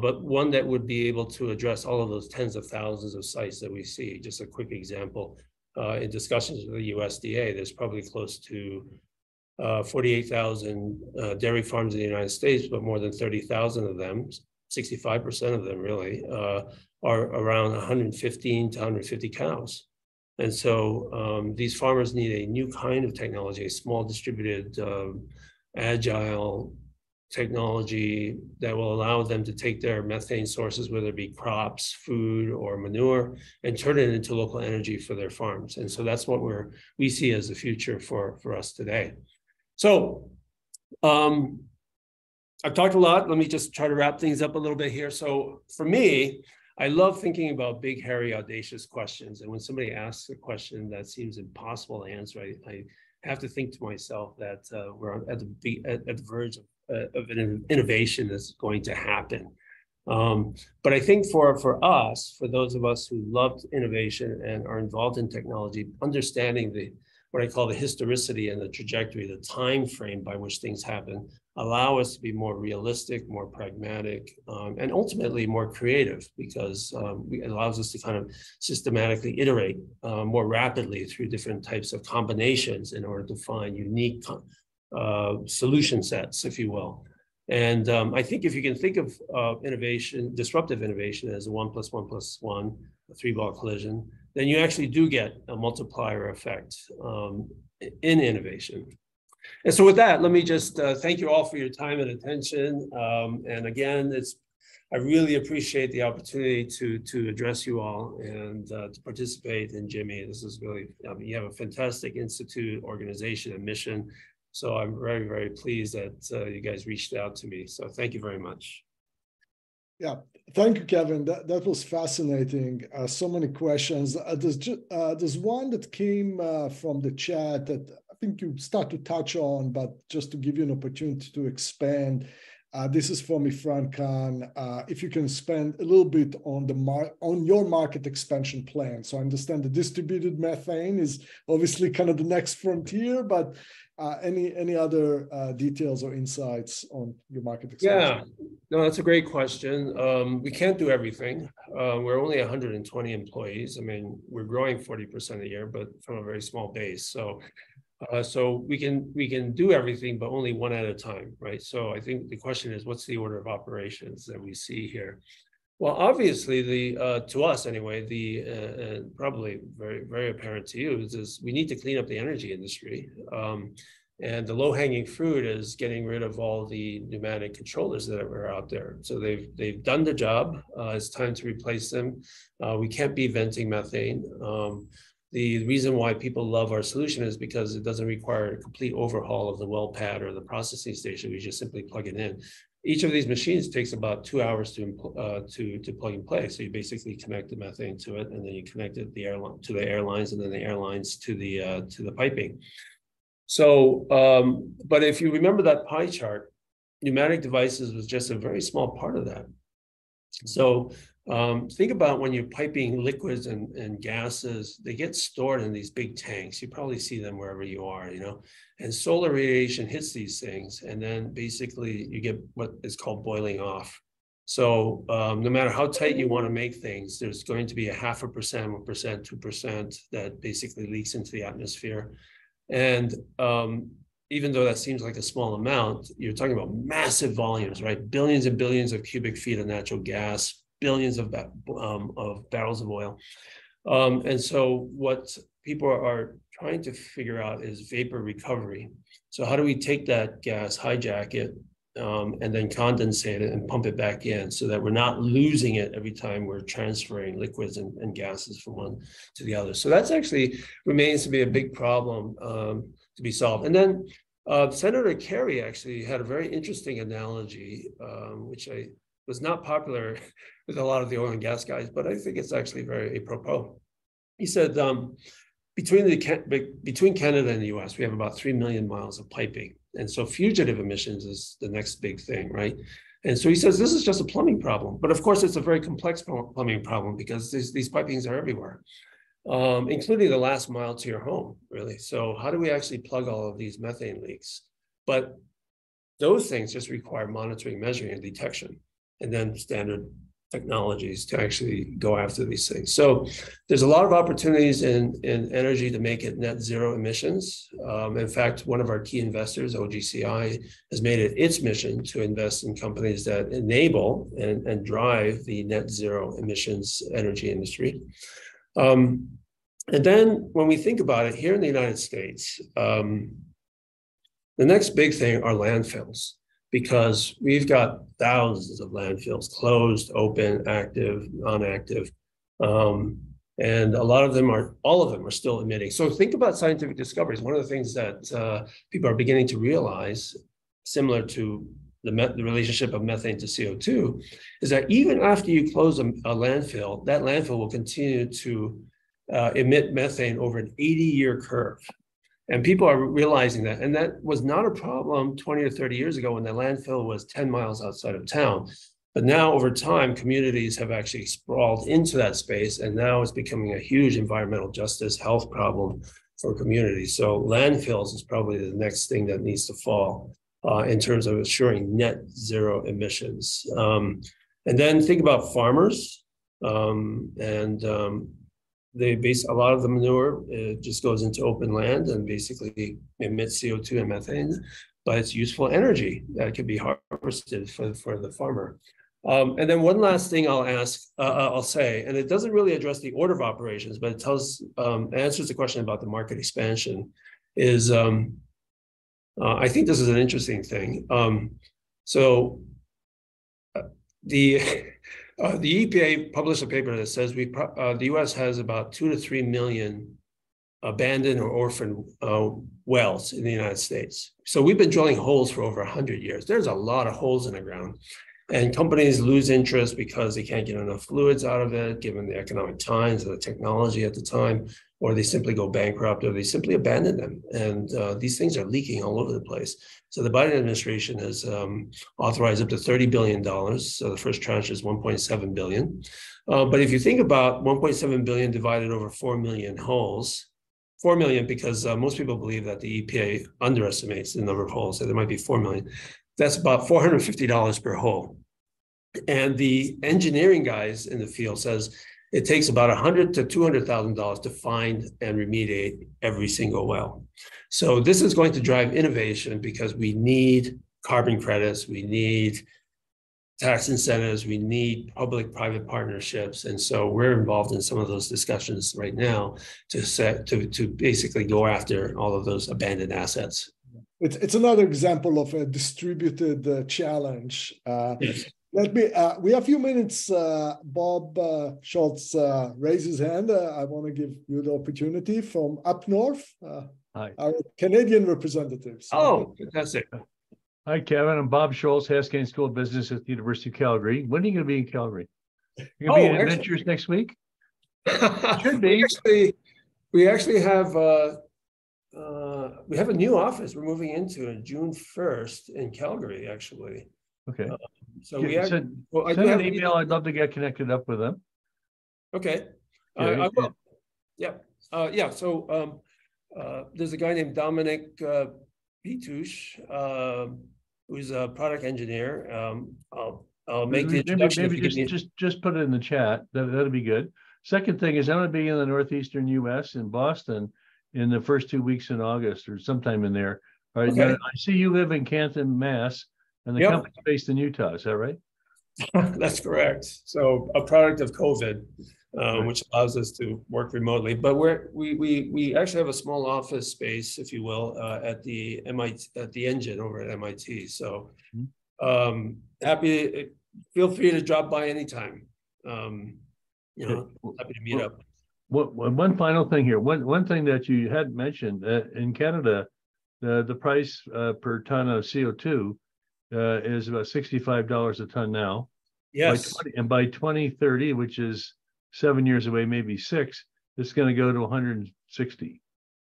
But one that would be able to address all of those tens of thousands of sites that we see. Just a quick example, in discussions with the USDA, there's probably close to 48,000 dairy farms in the United States, but more than 30,000 of them, 65% of them really, are around 115 to 150 cows. And so these farmers need a new kind of technology, a small distributed, agile, technology that will allow them to take their methane sources, whether it be crops, food, or manure, and turn it into local energy for their farms. And so that's what we see as the future for us today. So I've talked a lot. Let me just try to wrap things up a little bit here. So for me, I love thinking about big, hairy, audacious questions. And when somebody asks a question that seems impossible to answer, I have to think to myself that we're at the verge of an innovation that's going to happen. But I think for us, for those of us who love innovation and are involved in technology, understanding what I call the historicity and the trajectory, the time frame by which things happen, allow us to be more realistic, more pragmatic, and ultimately more creative, because it allows us to kind of systematically iterate more rapidly through different types of combinations in order to find unique solution sets, if you will. And I think if you can think of innovation, disruptive innovation, as a 1 + 1 + 1, a 3-ball collision, then you actually do get a multiplier effect in innovation. And so with that, let me just thank you all for your time and attention. And again, I really appreciate the opportunity to address you all and to participate in GIMI. This is really, you have a fantastic institute, organization, and mission. So I'm very, very pleased that you guys reached out to me. So thank you very much. Yeah, thank you, Kevin. That was fascinating. So many questions. There's one that came from the chat that I think you start to touch on, but just to give you an opportunity to expand. This is from Ifran Khan. If you can spend a little bit on your market expansion plan. So I understand the distributed methane is obviously kind of the next frontier, but any other details or insights on your market expansion? Yeah, no, that's a great question. We can't do everything. We're only 120 employees. I mean, we're growing 40% a year, but from a very small base. So we can do everything, but only one at a time, right? So I think the question is, what's the order of operations that we see here? Well, obviously, to us anyway, and probably very, very apparent to you, is we need to clean up the energy industry. And the low-hanging fruit is getting rid of all the pneumatic controllers that are out there. So they've done the job. It's time to replace them. We can't be venting methane. The reason why people love our solution is because it doesn't require a complete overhaul of the well pad or the processing station. We just simply plug it in. Each of these machines takes about 2 hours to plug and play. So you basically connect the methane to it, and then you connect it to the airlines, and then the airlines to the piping. So, but if you remember that pie chart, pneumatic devices was just a very small part of that. So think about when you're piping liquids and gases, they get stored in these big tanks. You probably see them wherever you are, you know, and solar radiation hits these things. And then basically you get what is called boiling off. So no matter how tight you want to make things, there's going to be a 0.5%, 1%, 2% that basically leaks into the atmosphere. And even though that seems like a small amount, you're talking about massive volumes, right? Billions and billions of cubic feet of natural gas, billions of barrels of oil. And so what people are trying to figure out is vapor recovery. So how do we take that gas, hijack it, and then condensate it and pump it back in so that we're not losing it every time we're transferring liquids and gases from one to the other. So that's actually remains to be a big problem to be solved. And then Senator Kerry actually had a very interesting analogy, which was not popular with a lot of the oil and gas guys, but I think it's actually very apropos. He said, between Canada and the US, we have about 3 million miles of piping. And so fugitive emissions is the next big thing, right? And so he says, this is just a plumbing problem. But of course, it's a very complex plumbing problem because these pipings are everywhere, including the last mile to your home, really. So how do we actually plug all of these methane leaks? But those things just require monitoring, measuring, and detection, and then standard technologies to actually go after these things. So there's a lot of opportunities in energy to make it net zero emissions. In fact, one of our key investors, OGCI, has made it its mission to invest in companies that enable and drive the net zero emissions energy industry. And then when we think about it here in the United States, the next big thing are landfills. because we've got thousands of landfills, closed, open, active, non-active. And all of them are still emitting. So think about scientific discoveries. One of the things that people are beginning to realize, similar to the relationship of methane to CO2, is that even after you close a landfill, that landfill will continue to emit methane over an 80-year curve. And people are realizing that. And that was not a problem 20 or 30 years ago when the landfill was 10 miles outside of town. But now over time, communities have actually sprawled into that space, and now it's becoming a huge environmental justice health problem for communities. So landfills is probably the next thing that needs to fall in terms of assuring net zero emissions. And then think about farmers, they base a lot of the manure, it just goes into open land and basically emits CO2 and methane, but it's useful energy that can be harvested for the farmer. And then one last thing I'll say, and it doesn't really address the order of operations, but it answers the question about the market expansion, is I think this is an interesting thing. The EPA published a paper that says the U.S. has about 2 to 3 million abandoned or orphaned wells in the United States. So we've been drilling holes for over 100 years. There's a lot of holes in the ground. And companies lose interest because they can't get enough fluids out of it, given the economic times and the technology at the time, or they simply go bankrupt, or they simply abandon them. And these things are leaking all over the place. So the Biden administration has authorized up to $30 billion. So the first tranche is $1.7 billion. But if you think about $1.7 billion divided over 4 million holes, 4 million because most people believe that the EPA underestimates the number of holes, so there might be 4 million. That's about $450 per hole. And the engineering guys in the field says it takes about $100,000 to $200,000 to find and remediate every single well. So this is going to drive innovation because we need carbon credits, we need tax incentives, we need public-private partnerships. And so we're involved in some of those discussions right now to basically go after all of those abandoned assets. It's another example of a distributed challenge. Yes. We have a few minutes. Bob Schultz raised his hand. I want to give you the opportunity from up north, Hi. our Canadian representatives. Oh, fantastic. Hi, Kevin. I'm Bob Schultz, Haskell School of Business at the University of Calgary. When are you going to be in Calgary? You're going to be in Adventures next week? Should be. We actually have we have a new office we're moving into on June 1st in Calgary, actually. Okay. So we have, send an email. I'd love to get connected up with them. Okay. I will. Yeah. Yeah. So there's a guy named Dominic Pitouche, who's a product engineer. I'll make the introduction. Maybe just put it in the chat. That'll be good. Second thing is I'm going to be in the northeastern U.S. in Boston in the first 2 weeks in August or sometime in there. All right. Okay. Now, I see you live in Canton, Mass, and the company's based in Utah. Is that right? That's correct. So a product of COVID, which allows us to work remotely. But we actually have a small office space, if you will, at the Engine over at MIT. So happy. Feel free to drop by anytime. Happy to meet up. One final thing here. One thing that you had mentioned in Canada, the price per ton of CO2 is about $65 a ton now. Yes. By 2030, which is 7 years away, maybe 6, it's going to go to 160.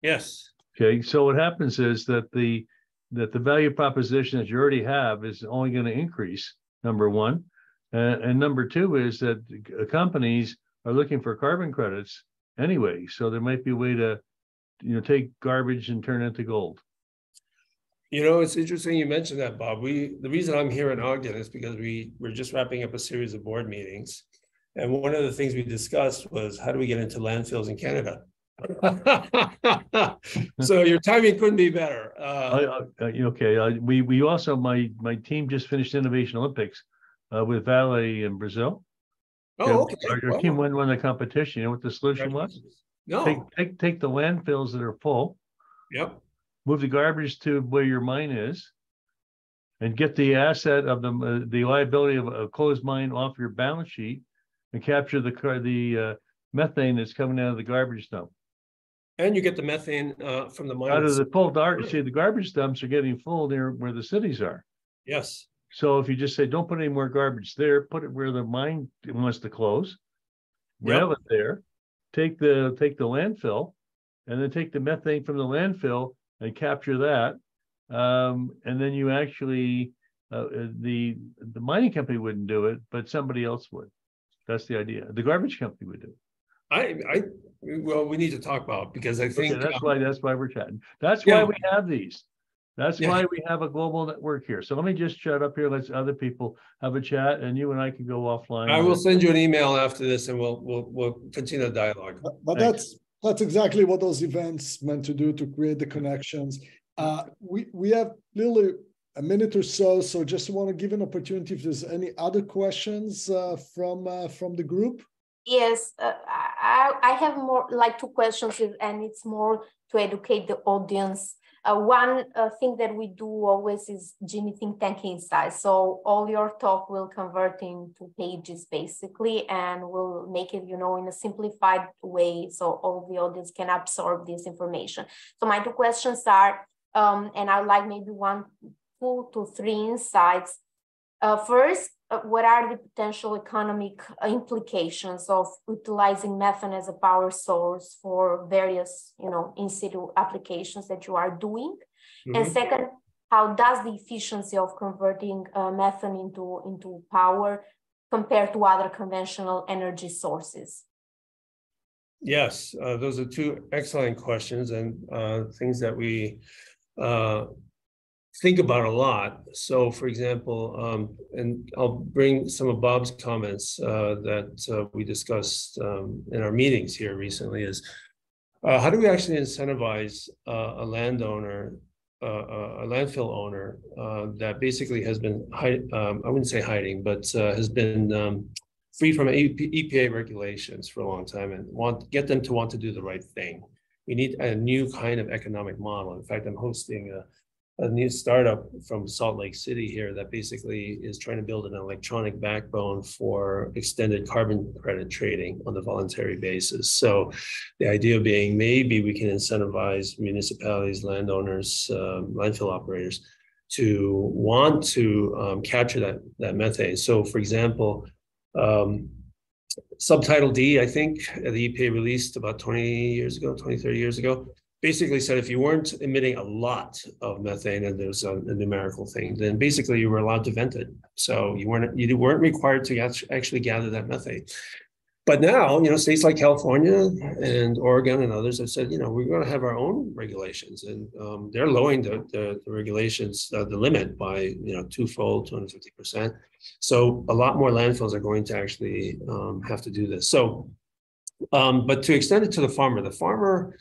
Yes. Okay. So what happens is that the value proposition that you already have is only going to increase. Number one, and number two is that companies are looking for carbon credits anyway. So there might be a way to, take garbage and turn it into gold. It's interesting you mentioned that, Bob. The reason I'm here in Ogden is because we're just wrapping up a series of board meetings. And one of the things we discussed was how do we get into landfills in Canada? So your timing couldn't be better. Okay. We also, my team just finished Innovation Olympics with Vale in Brazil. Oh, okay. Our team won the competition. You know what the solution was? No. Take the landfills that are full. Yep. Move the garbage to where your mine is, and get the asset of the liability of a closed mine off your balance sheet and capture the methane that's coming out of the garbage dump. And you get the methane from the mine. Out of the full see, the garbage dumps are getting full near where the cities are. Yes. So if you just say, don't put any more garbage there, put it where the mine wants to close, rail it there, take the landfill, and then take the methane from the landfill and capture that. And then you actually, the mining company wouldn't do it, but somebody else would. That's the idea. The garbage company would do it. Well, we need to talk about, because I think that's why we're chatting. That's why we have these. That's why we have a global network here. So let me just shut up here. Let other people have a chat, and you and I can go offline. I will send you an email after this, and we'll continue the dialogue. But that's exactly what those events meant to do, to create the connections. We have literally a minute or so just want to give an opportunity if there's any other questions from the group. Yes, I have more like two questions, and it's more to educate the audience. One thing that we do always is GIMI Think Tank Insights. So all your talk will convert into pages basically, and we'll make it, in a simplified way so all the audience can absorb this information. So my two questions are, and I'd like maybe 2 to 3 insights. First, what are the potential economic implications of utilizing methane as a power source for various, in situ applications that you are doing? Mm-hmm. And second, how does the efficiency of converting methane into power compare to other conventional energy sources? Yes, those are 2 excellent questions, and things that we think about a lot. So, for example, and I'll bring some of Bob's comments that we discussed in our meetings here recently, is how do we actually incentivize a landowner, a landfill owner that basically has been, I wouldn't say hiding, but has been free from EPA regulations for a long time, and get them to want to do the right thing. We need a new kind of economic model. In fact, I'm hosting a new startup from Salt Lake City here that basically is trying to build an electronic backbone for extended carbon credit trading on a voluntary basis. So the idea being, maybe we can incentivize municipalities, landowners, landfill operators to want to capture that methane. So for example, Subtitle D, I think the EPA released about 20 years ago, 20, 30 years ago, basically said if you weren't emitting a lot of methane, and there's a numerical thing, then basically you were allowed to vent it. So you weren't required to actually gather that methane. But now, states like California and Oregon and others have said, we're going to have our own regulations, and they're lowering the regulations, the limit by, twofold, 250%. So a lot more landfills are going to actually have to do this. So, but to extend it to the farmer,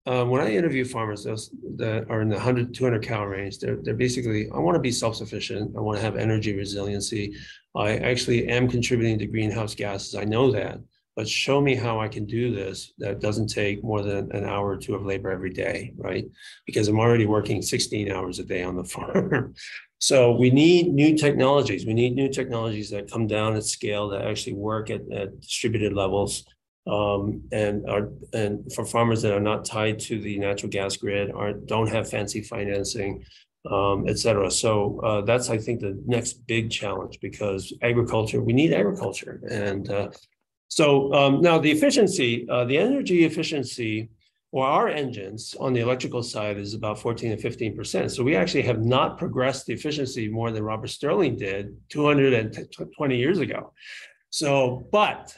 when I interview farmers that are in the 100, 200 cow range, they're basically, I want to be self-sufficient. I want to have energy resiliency. I actually am contributing to greenhouse gases. I know that, but show me how I can do this that doesn't take more than an hour or 2 of labor every day, right? Because I'm already working 16 hours a day on the farm. So we need new technologies. We need new technologies that come down at scale, that actually work at distributed levels. And for farmers that are not tied to the natural gas grid, don't have fancy financing, et cetera. So that's, I think, the next big challenge, because we need agriculture. And so now the efficiency, the energy efficiency, or our engines on the electrical side, is about 14 to 15%. So we actually have not progressed the efficiency more than Robert Stirling did 220 years ago. So, but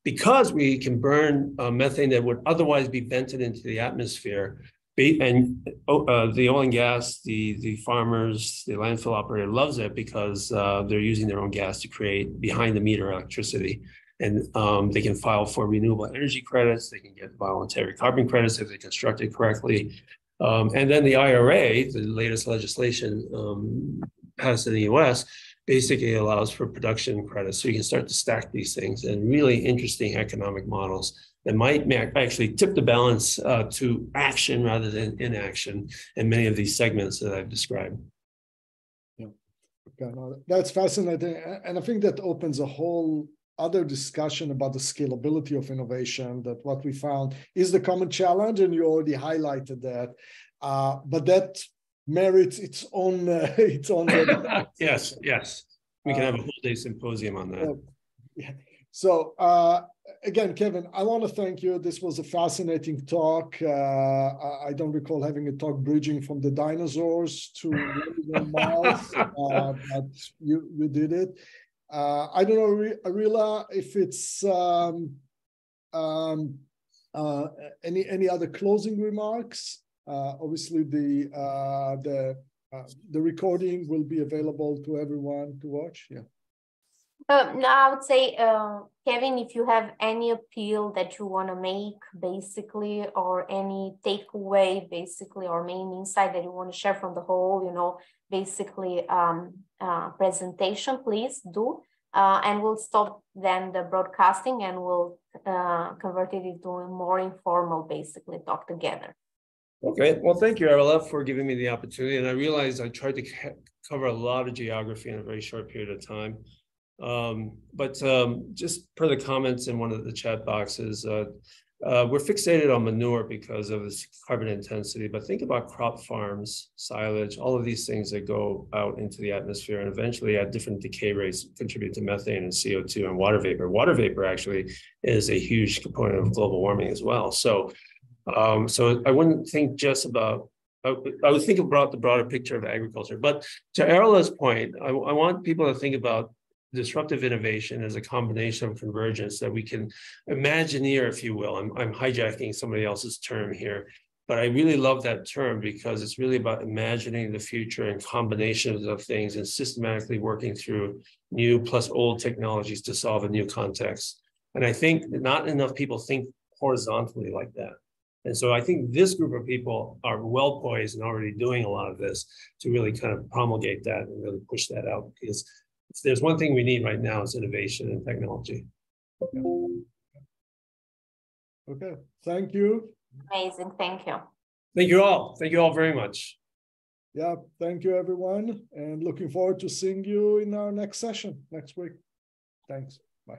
because we can burn methane that would otherwise be vented into the atmosphere, and the oil and gas, the farmers, the landfill operator loves it, because they're using their own gas to create behind the meter electricity. And they can file for renewable energy credits. They can get voluntary carbon credits if they construct it correctly. And then the IRA, the latest legislation passed in the US, basically allows for production credits. So you can start to stack these things, and really interesting economic models that might actually tip the balance to action rather than inaction in many of these segments that I've described. Okay, no, that's fascinating. And I think that opens a whole other discussion about the scalability of innovation, that what we found is the common challenge, and you already highlighted that. But that merits its own Yes, yes. We can have a whole day symposium on that. Yeah. So again, Kevin, I want to thank you. This was a fascinating talk. I don't recall having a talk bridging from the dinosaurs to Mars, but you did it. I don't know, Arila, if it's any other closing remarks. Obviously, the recording will be available to everyone to watch. Yeah. No, I would say, Kevin, if you have any appeal that you want to make, basically, or any takeaway, basically, or main insight that you want to share from the whole, basically, presentation, please do. And we'll stop then the broadcasting, and we'll convert it into a more informal, basically, talk together. Okay, well, thank you, Arila, for giving me the opportunity. And I realized I tried to cover a lot of geography in a very short period of time. But just per the comments in one of the chat boxes, we're fixated on manure because of its carbon intensity, but think about crop farms, silage, all of these things that go out into the atmosphere and eventually at different decay rates contribute to methane and CO2 and water vapor. Water vapor actually is a huge component of global warming as well. So I wouldn't think just about, I would think about the broader picture of agriculture. But to Arila's point, I want people to think about disruptive innovation as a combination of convergence that we can imagineer, if you will. I'm hijacking somebody else's term here, but I really love that term because it's really about imagining the future and combinations of things and systematically working through new plus old technologies to solve a new context. And I think not enough people think horizontally like that. And so I think this group of people are well poised and already doing a lot of this to really kind of promulgate that and really push that out, because if there's one thing we need right now, it's innovation and technology. Okay, thank you. Amazing, thank you. Thank you all. Thank you all very much. Yeah, thank you, everyone. And looking forward to seeing you in our next session next week. Thanks. Bye.